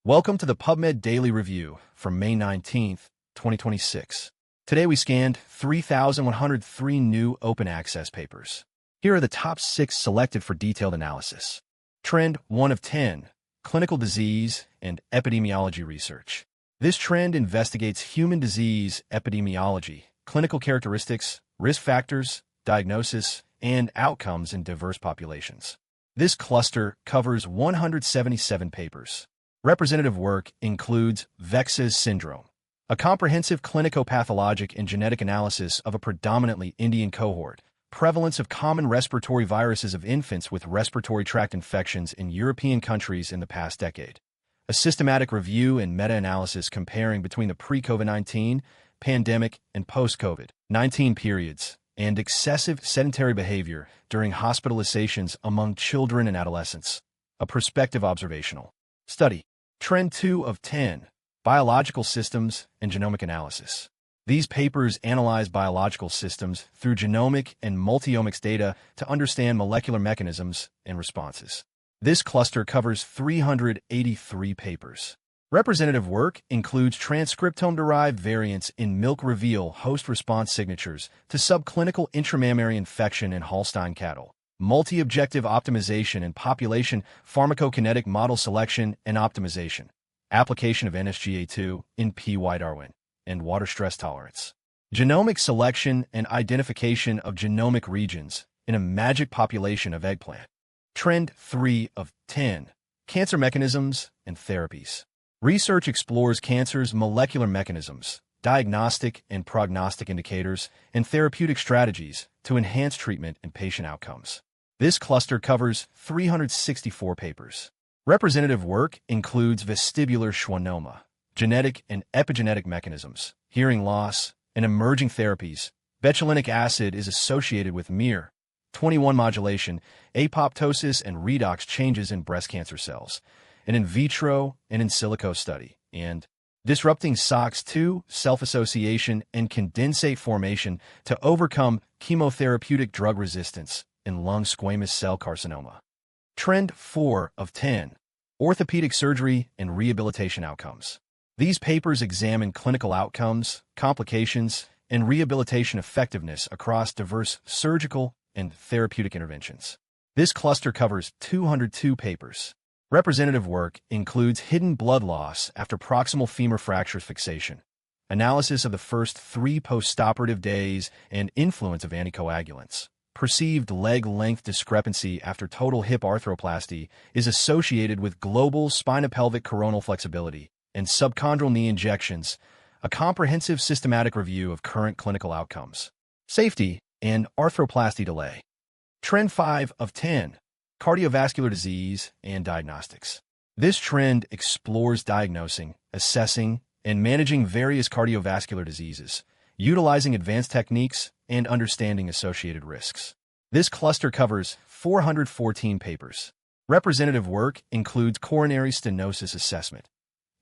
Welcome to the PubMed Daily Review for May 19th, 2026. Today we scanned 3,103 new open access papers. Here are the top 6 selected for detailed analysis. Trend 1 of 10, Clinical Disease and Epidemiology Research. This trend investigates human disease epidemiology, clinical characteristics, risk factors, diagnosis, and outcomes in diverse populations. This cluster covers 177 papers. Representative work includes Vex's syndrome, a comprehensive clinico-pathologic and genetic analysis of a predominantly Indian cohort, prevalence of common respiratory viruses of infants with respiratory tract infections in European countries in the past decade, a systematic review and meta-analysis comparing between the pre-COVID-19, pandemic, and post-COVID-19 periods, and excessive sedentary behavior during hospitalizations among children and adolescents, a prospective observational study. Trend 2 of 10, Biological Systems and Genomic Analysis. These papers analyze biological systems through genomic and multiomics data to understand molecular mechanisms and responses. This cluster covers 383 papers. Representative work includes transcriptome-derived variants in milk reveal host response signatures to subclinical intramammary infection in Holstein cattle, multi-objective optimization and population pharmacokinetic model selection and optimization, application of NSGA2 in PY Darwin, and water stress tolerance, genomic selection and identification of genomic regions in a magic population of eggplant. Trend 3 of 10, Cancer Mechanisms and Therapies. Research explores cancer's molecular mechanisms, diagnostic and prognostic indicators, and therapeutic strategies to enhance treatment and patient outcomes. This cluster covers 364 papers. Representative work includes vestibular schwannoma, genetic and epigenetic mechanisms, hearing loss, and emerging therapies. Betulinic acid is associated with miR-21 modulation, apoptosis, and redox changes in breast cancer cells, an in vitro and in silico study, and disrupting SOX2 self-association and condensate formation to overcome chemotherapeutic drug resistance in lung squamous cell carcinoma. Trend 4 of 10, Orthopedic Surgery and Rehabilitation Outcomes. These papers examine clinical outcomes, complications, and rehabilitation effectiveness across diverse surgical and therapeutic interventions. This cluster covers 202 papers. Representative work includes hidden blood loss after proximal femur fracture fixation, analysis of the first 3 postoperative days and influence of anticoagulants. Perceived leg length discrepancy after total hip arthroplasty is associated with global spinopelvic coronal flexibility and subchondral knee injections, a comprehensive systematic review of current clinical outcomes, safety, and arthroplasty delay. Trend 5 of 10, Cardiovascular Disease and Diagnostics. This trend explores diagnosing, assessing, and managing various cardiovascular diseases, utilizing advanced techniques and understanding associated risks. This cluster covers 414 papers. Representative work includes coronary stenosis assessment,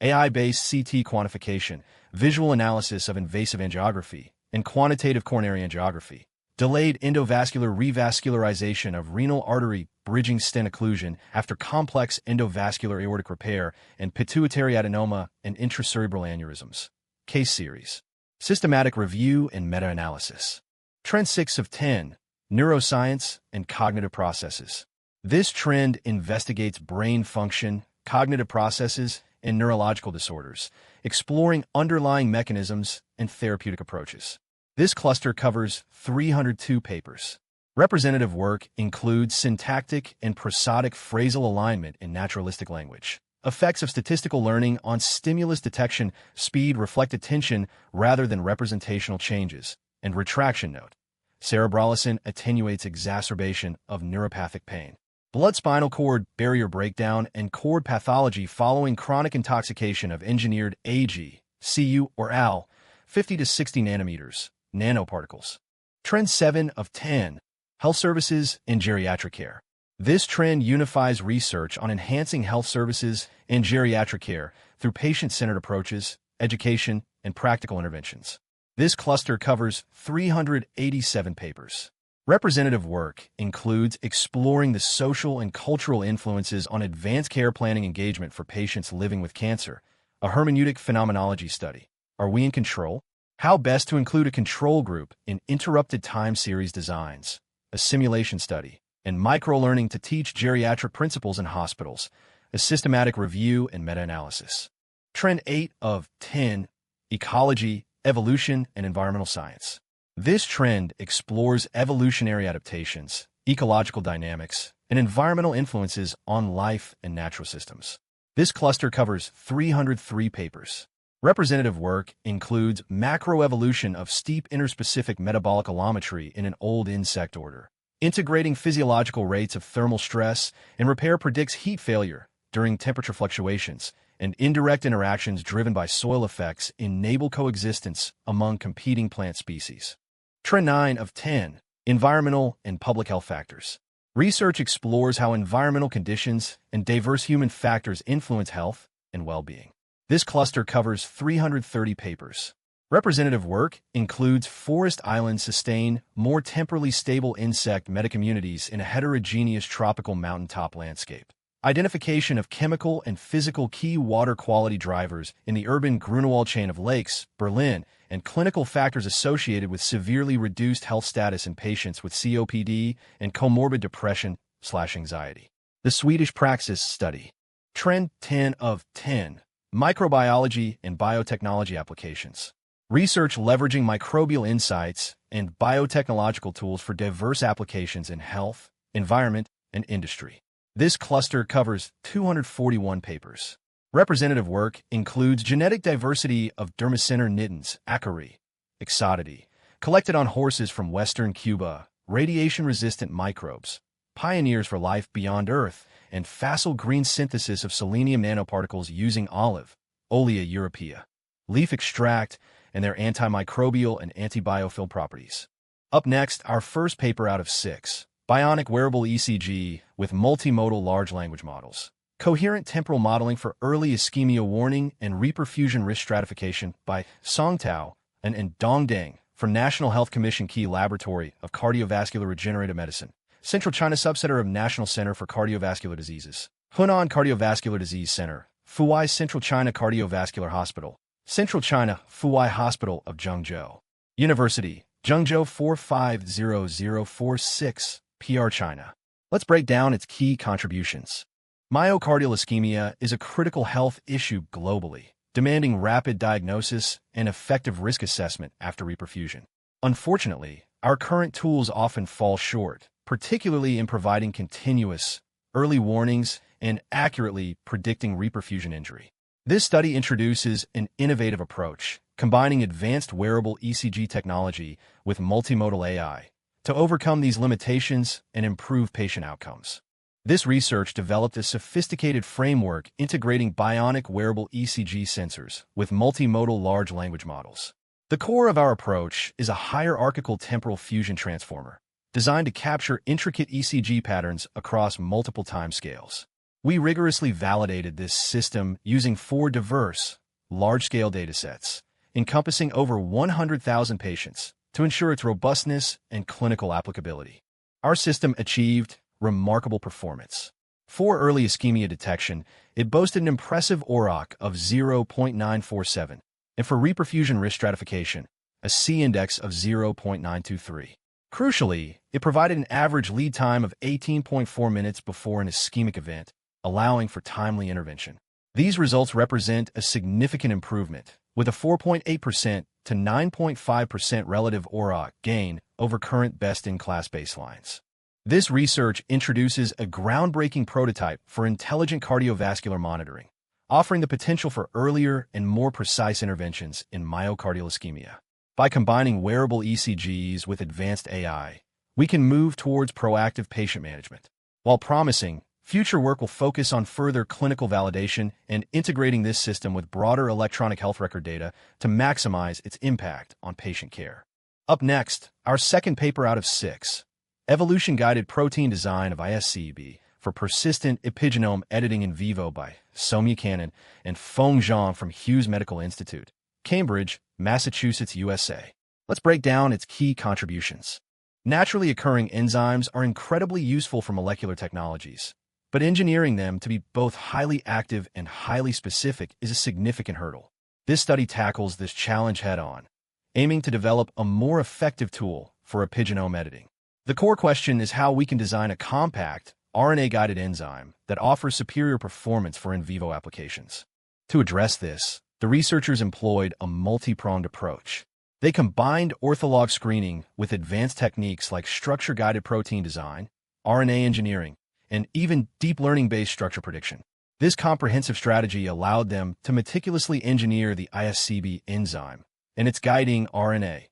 AI-based CT quantification, visual analysis of invasive angiography, and quantitative coronary angiography, delayed endovascular revascularization of renal artery bridging stent occlusion after complex endovascular aortic repair, and pituitary adenoma and intracerebral aneurysms. Case series. Systematic review and meta-analysis. Trend 6 of 10, Neuroscience and Cognitive Processes. This trend investigates brain function, cognitive processes, and neurological disorders, exploring underlying mechanisms and therapeutic approaches. This cluster covers 302 papers. Representative work includes syntactic and prosodic phrasal alignment in naturalistic language, effects of statistical learning on stimulus detection, speed, reflect attention rather than representational changes, and retraction note. Cerebralisin attenuates exacerbation of neuropathic pain. Blood-spinal cord barrier breakdown and cord pathology following chronic intoxication of engineered Ag, Cu, or Al, 50 to 60 nanometers, nanoparticles. Trend 7 of 10, Health Services and Geriatric Care. This trend unifies research on enhancing health services and geriatric care through patient-centered approaches, education, and practical interventions. This cluster covers 387 papers. Representative work includes exploring the social and cultural influences on advanced care planning engagement for patients living with cancer, a hermeneutic phenomenology study. Are we in control? How best to include a control group in interrupted time series designs, a simulation study, and microlearning to teach geriatric principles in hospitals, a systematic review and meta-analysis. Trend 8 of 10, Ecology, Evolution, and Environmental Science. This trend explores evolutionary adaptations, ecological dynamics, and environmental influences on life and natural systems. This cluster covers 303 papers. Representative work includes macroevolution of steep interspecific metabolic allometry in an old insect order. Integrating physiological rates of thermal stress and repair predicts heat failure during temperature fluctuations, and indirect interactions driven by soil effects enable coexistence among competing plant species. Trend 9 of 10, Environmental and Public Health Factors. Research explores how environmental conditions and diverse human factors influence health and well-being. This cluster covers 330 papers. Representative work includes forest islands sustain more temporally stable insect metacommunities in a heterogeneous tropical mountaintop landscape. Identification of chemical and physical key water quality drivers in the urban Grunewald chain of lakes, Berlin, and clinical factors associated with severely reduced health status in patients with COPD and comorbid depression/anxiety. The Swedish Praxis Study. Trend 10 of 10, Microbiology and Biotechnology Applications. Research leveraging microbial insights and biotechnological tools for diverse applications in health, environment, and industry. This cluster covers 241 papers. Representative work includes genetic diversity of Dermacentor nitens, acari, exotidae, collected on horses from western Cuba, radiation-resistant microbes, pioneers for life beyond Earth, and facile green synthesis of selenium nanoparticles using olive, Olea europea, leaf extract, and their antimicrobial and antibiophil properties. Up next, our first paper out of 6, Bionic Wearable ECG with Multimodal Large Language Models. Coherent Temporal Modeling for Early Ischemia Warning and Reperfusion Risk Stratification by Song Tao and Dong Deng for National Health Commission Key Laboratory of Cardiovascular Regenerative Medicine, Central China Subcenter of National Center for Cardiovascular Diseases, Hunan Cardiovascular Disease Center, Fuwai Central China Cardiovascular Hospital, Central China Fuwai Hospital of Zhengzhou, University, Zhengzhou 450046, PR China. Let's break down its key contributions. Myocardial ischemia is a critical health issue globally, demanding rapid diagnosis and effective risk assessment after reperfusion. Unfortunately, our current tools often fall short, particularly in providing continuous, early warnings and accurately predicting reperfusion injury. This study introduces an innovative approach, combining advanced wearable ECG technology with multimodal AI to overcome these limitations and improve patient outcomes. This research developed a sophisticated framework integrating bionic wearable ECG sensors with multimodal large language models. The core of our approach is a hierarchical temporal fusion transformer, designed to capture intricate ECG patterns across multiple timescales. We rigorously validated this system using 4 diverse, large-scale datasets, encompassing over 100,000 patients, to ensure its robustness and clinical applicability. Our system achieved remarkable performance. For early ischemia detection, it boasted an impressive OROC of 0.947, and for reperfusion risk stratification, a C-index of 0.923. Crucially, it provided an average lead time of 18.4 minutes before an ischemic event, allowing for timely intervention. These results represent a significant improvement, with a 4.8% to 9.5% relative OROC gain over current best-in-class baselines. This research introduces a groundbreaking prototype for intelligent cardiovascular monitoring, offering the potential for earlier and more precise interventions in myocardial ischemia. By combining wearable ECGs with advanced AI, we can move towards proactive patient management. While promising, future work will focus on further clinical validation and integrating this system with broader electronic health record data to maximize its impact on patient care. Up next, our second paper out of 6, Evolution-Guided Protein Design of IscB for Persistent Epigenome Editing in Vivo by Soumya Kannan and Feng Zhang from Hughes Medical Institute, Cambridge, Massachusetts, USA. Let's break down its key contributions. Naturally occurring enzymes are incredibly useful for molecular technologies, but engineering them to be both highly active and highly specific is a significant hurdle. This study tackles this challenge head-on, aiming to develop a more effective tool for epigenome editing. The core question is how we can design a compact, RNA-guided enzyme that offers superior performance for in vivo applications. To address this, the researchers employed a multi-pronged approach. They combined ortholog screening with advanced techniques like structure-guided protein design, RNA engineering, and even deep learning-based structure prediction. This comprehensive strategy allowed them to meticulously engineer the IscB enzyme and its guiding RNA,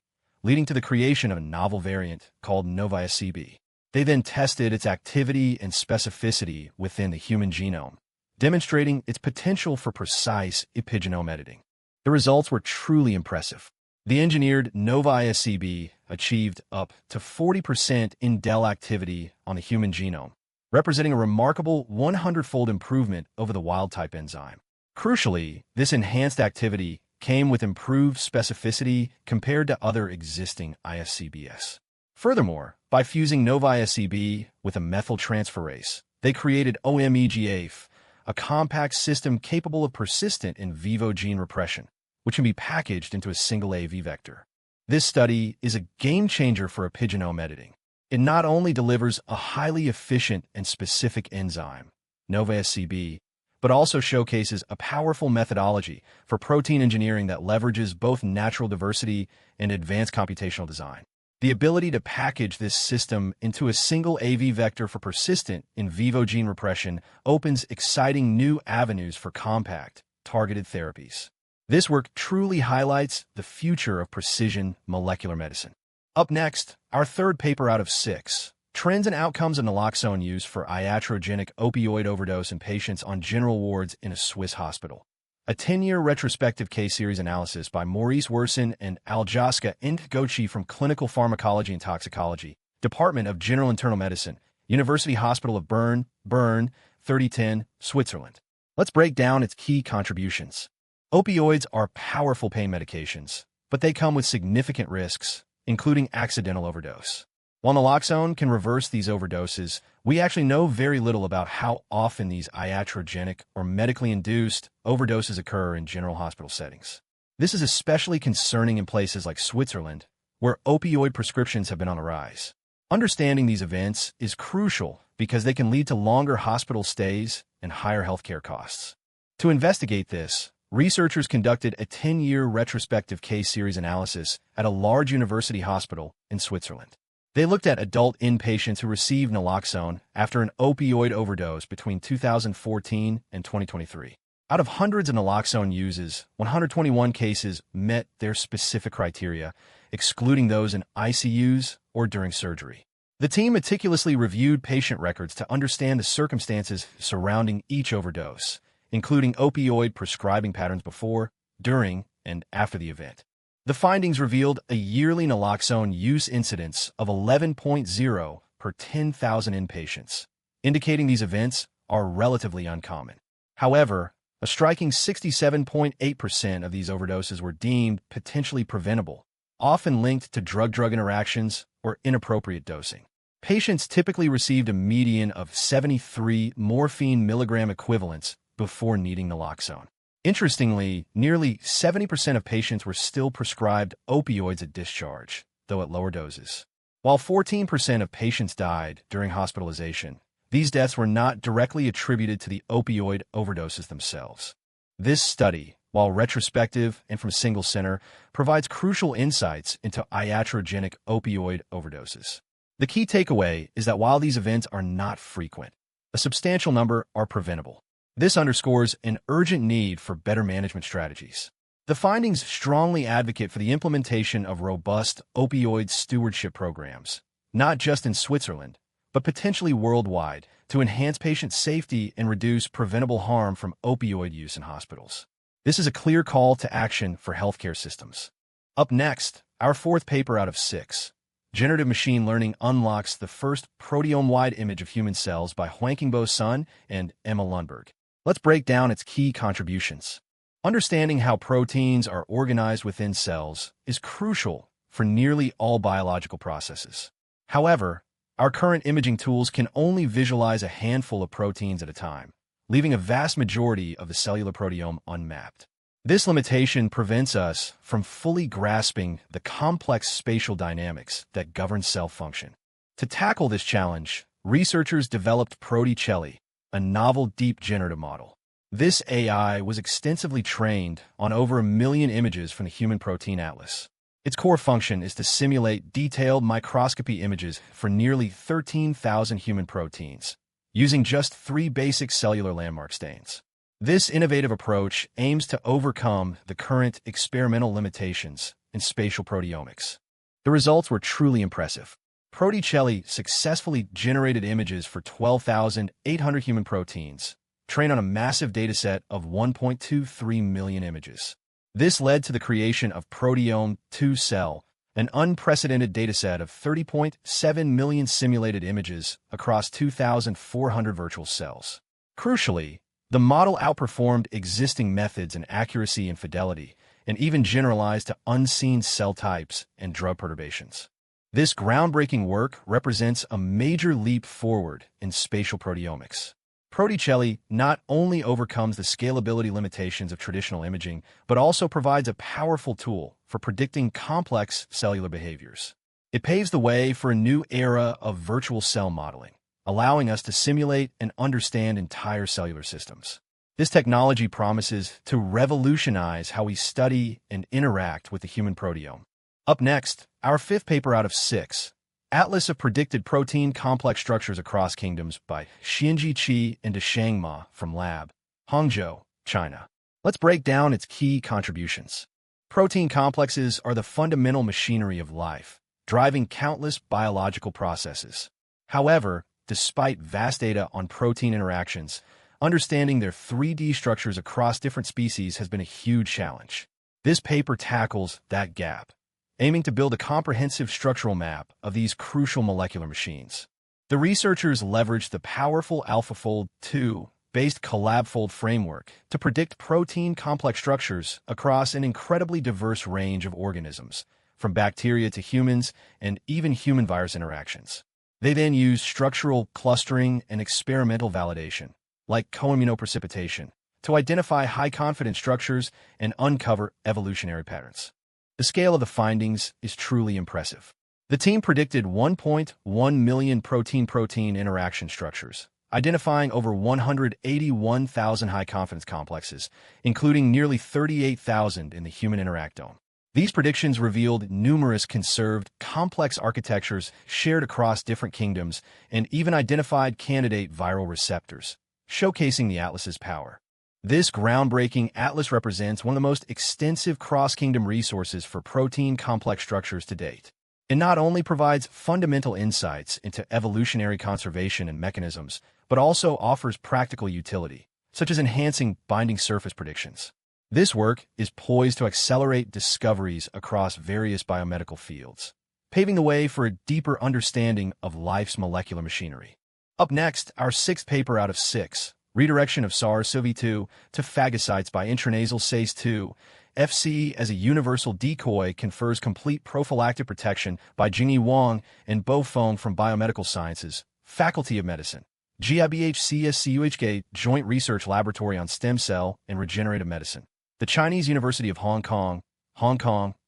leading to the creation of a novel variant called IscB. They then tested its activity and specificity within the human genome, demonstrating its potential for precise epigenome editing. The results were truly impressive. The engineered IscB achieved up to 40% indel activity on the human genome, representing a remarkable 100-fold improvement over the wild-type enzyme. Crucially, this enhanced activity came with improved specificity compared to other existing IscBs. Furthermore, by fusing IscB with a methyltransferase, they created OMEGAF, a compact system capable of persistent in vivo gene repression, which can be packaged into a single AV vector. This study is a game-changer for epigenome editing. It not only delivers a highly efficient and specific enzyme, IscB, but also showcases a powerful methodology for protein engineering that leverages both natural diversity and advanced computational design. The ability to package this system into a single AV vector for persistent in vivo gene repression opens exciting new avenues for compact, targeted therapies. This work truly highlights the future of precision molecular medicine. Up next, our third paper out of 6, Trends and Outcomes of Naloxone Use for Iatrogenic Opioid Overdose in Patients on General Wards in a Swiss Hospital. A 10-year retrospective case series analysis by Maurice Wersen and Aljaska Ngochi from Clinical Pharmacology and Toxicology, Department of General Internal Medicine, University Hospital of Bern, 3010, Switzerland. Let's break down its key contributions. Opioids are powerful pain medications, but they come with significant risks, including accidental overdose. While naloxone can reverse these overdoses, we actually know very little about how often these iatrogenic or medically induced overdoses occur in general hospital settings. This is especially concerning in places like Switzerland, where opioid prescriptions have been on the rise. Understanding these events is crucial because they can lead to longer hospital stays and higher healthcare costs. To investigate this, researchers conducted a 10-year retrospective case series analysis at a large university hospital in Switzerland. They looked at adult inpatients who received naloxone after an opioid overdose between 2014 and 2023. Out of hundreds of naloxone uses, 121 cases met their specific criteria, excluding those in ICUs or during surgery. The team meticulously reviewed patient records to understand the circumstances surrounding each overdose, including opioid prescribing patterns before, during, and after the event. The findings revealed a yearly naloxone use incidence of 11.0 per 10,000 inpatients, indicating these events are relatively uncommon. However, a striking 67.8% of these overdoses were deemed potentially preventable, often linked to drug-drug interactions or inappropriate dosing. Patients typically received a median of 73 morphine milligram equivalents before needing naloxone. Interestingly, nearly 70% of patients were still prescribed opioids at discharge, though at lower doses. While 14% of patients died during hospitalization, these deaths were not directly attributed to the opioid overdoses themselves. This study, while retrospective and from a single center, provides crucial insights into iatrogenic opioid overdoses. The key takeaway is that while these events are not frequent, a substantial number are preventable. This underscores an urgent need for better management strategies. The findings strongly advocate for the implementation of robust opioid stewardship programs, not just in Switzerland, but potentially worldwide, to enhance patient safety and reduce preventable harm from opioid use in hospitals. This is a clear call to action for healthcare systems. Up next, our fourth paper out of 6. Generative machine learning unlocks the first proteome-wide image of human cells by Hwankingbo Sun and Emma Lundberg. Let's break down its key contributions. Understanding how proteins are organized within cells is crucial for nearly all biological processes. However, our current imaging tools can only visualize a handful of proteins at a time, leaving a vast majority of the cellular proteome unmapped. This limitation prevents us from fully grasping the complex spatial dynamics that govern cell function. To tackle this challenge, researchers developed Protecelli, a novel deep generative model. This AI was extensively trained on over 1 million images from the Human Protein Atlas. Its core function is to simulate detailed microscopy images for nearly 13,000 human proteins, using just 3 basic cellular landmark stains. This innovative approach aims to overcome the current experimental limitations in spatial proteomics. The results were truly impressive. Protecelli successfully generated images for 12,800 human proteins, trained on a massive dataset of 1.23 million images. This led to the creation of proteome-2cell, an unprecedented dataset of 30.7 million simulated images across 2,400 virtual cells. Crucially, the model outperformed existing methods in accuracy and fidelity, and even generalized to unseen cell types and drug perturbations. This groundbreaking work represents a major leap forward in spatial proteomics. Protecelli not only overcomes the scalability limitations of traditional imaging, but also provides a powerful tool for predicting complex cellular behaviors. It paves the way for a new era of virtual cell modeling, allowing us to simulate and understand entire cellular systems. This technology promises to revolutionize how we study and interact with the human proteome. Up next, our 5th paper out of 6, Atlas of Predicted Protein Complex Structures Across Kingdoms by Xianji Qi and Desheng Ma from Lab, Hangzhou, China. Let's break down its key contributions. Protein complexes are the fundamental machinery of life, driving countless biological processes. However, despite vast data on protein interactions, understanding their 3D structures across different species has been a huge challenge. This paper tackles that gap, aiming to build a comprehensive structural map of these crucial molecular machines. The researchers leveraged the powerful AlphaFold 2-based CollabFold framework to predict protein complex structures across an incredibly diverse range of organisms, from bacteria to humans and even human-virus interactions. They then used structural clustering and experimental validation, like co-immunoprecipitation, to identify high-confidence structures and uncover evolutionary patterns. The scale of the findings is truly impressive. The team predicted 1.1 million protein-protein interaction structures, identifying over 181,000 high-confidence complexes, including nearly 38,000 in the human interactome. These predictions revealed numerous conserved, complex architectures shared across different kingdoms and even identified candidate viral receptors, showcasing the atlas's power. This groundbreaking atlas represents one of the most extensive cross-kingdom resources for protein complex structures to date. It not only provides fundamental insights into evolutionary conservation and mechanisms, but also offers practical utility, such as enhancing binding surface predictions. This work is poised to accelerate discoveries across various biomedical fields, paving the way for a deeper understanding of life's molecular machinery. Up next, our 6th paper out of 6, Redirection of SARS-CoV-2 to phagocytes by intranasal SACE2, FC as a universal decoy confers complete prophylactic protection by Jingyi Wang and Bo Feng from Biomedical Sciences, Faculty of Medicine, GIBHCSCUHK Joint Research Laboratory on Stem Cell and Regenerative Medicine, the Chinese University of Hong Kong,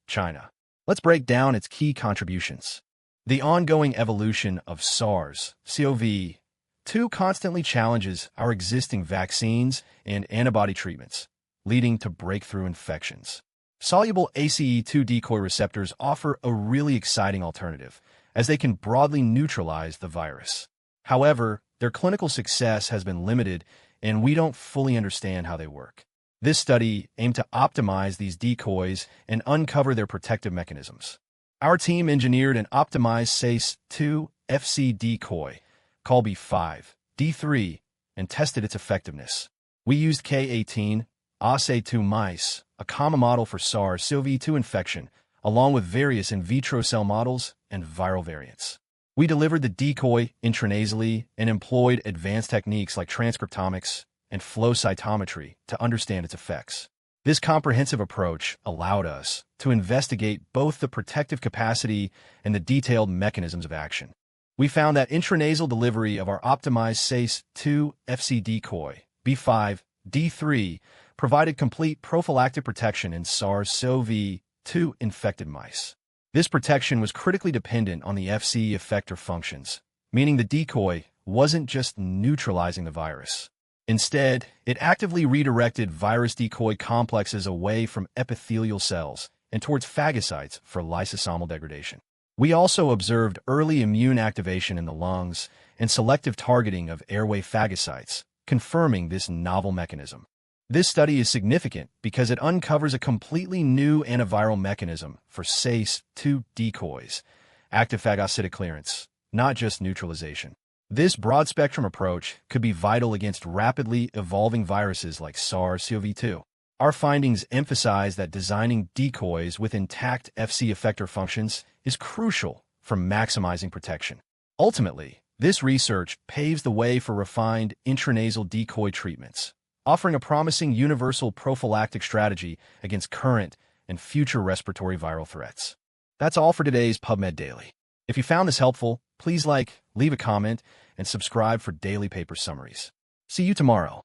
China. Let's break down its key contributions. The ongoing evolution of SARS-CoV-2 constantly challenges our existing vaccines and antibody treatments, leading to breakthrough infections. Soluble ACE2 decoy receptors offer a really exciting alternative, as they can broadly neutralize the virus. However, their clinical success has been limited, and we don't fully understand how they work. This study aimed to optimize these decoys and uncover their protective mechanisms. Our team engineered an optimized SACE2 FC decoy, called B5D3, and tested its effectiveness. We used K18 OSA2 mice, a common model for SARS-CoV-2 infection, along with various in vitro cell models and viral variants. We delivered the decoy intranasally and employed advanced techniques like transcriptomics and flow cytometry to understand its effects. This comprehensive approach allowed us to investigate both the protective capacity and the detailed mechanisms of action. We found that intranasal delivery of our optimized SACE2 FC decoy, B5D3, provided complete prophylactic protection in SARS-CoV-2 infected mice. This protection was critically dependent on the FC effector functions, meaning the decoy wasn't just neutralizing the virus. Instead, it actively redirected virus decoy complexes away from epithelial cells and towards phagocytes for lysosomal degradation. We also observed early immune activation in the lungs and selective targeting of airway phagocytes, confirming this novel mechanism. This study is significant because it uncovers a completely new antiviral mechanism for SACE2 decoys, active phagocytic clearance, not just neutralization. This broad-spectrum approach could be vital against rapidly evolving viruses like SARS-CoV-2. Our findings emphasize that designing decoys with intact FC effector functions is crucial for maximizing protection. Ultimately, this research paves the way for refined intranasal decoy treatments, offering a promising universal prophylactic strategy against current and future respiratory viral threats. That's all for today's PubMed Daily. If you found this helpful, please leave a comment, and subscribe for daily paper summaries. See you tomorrow.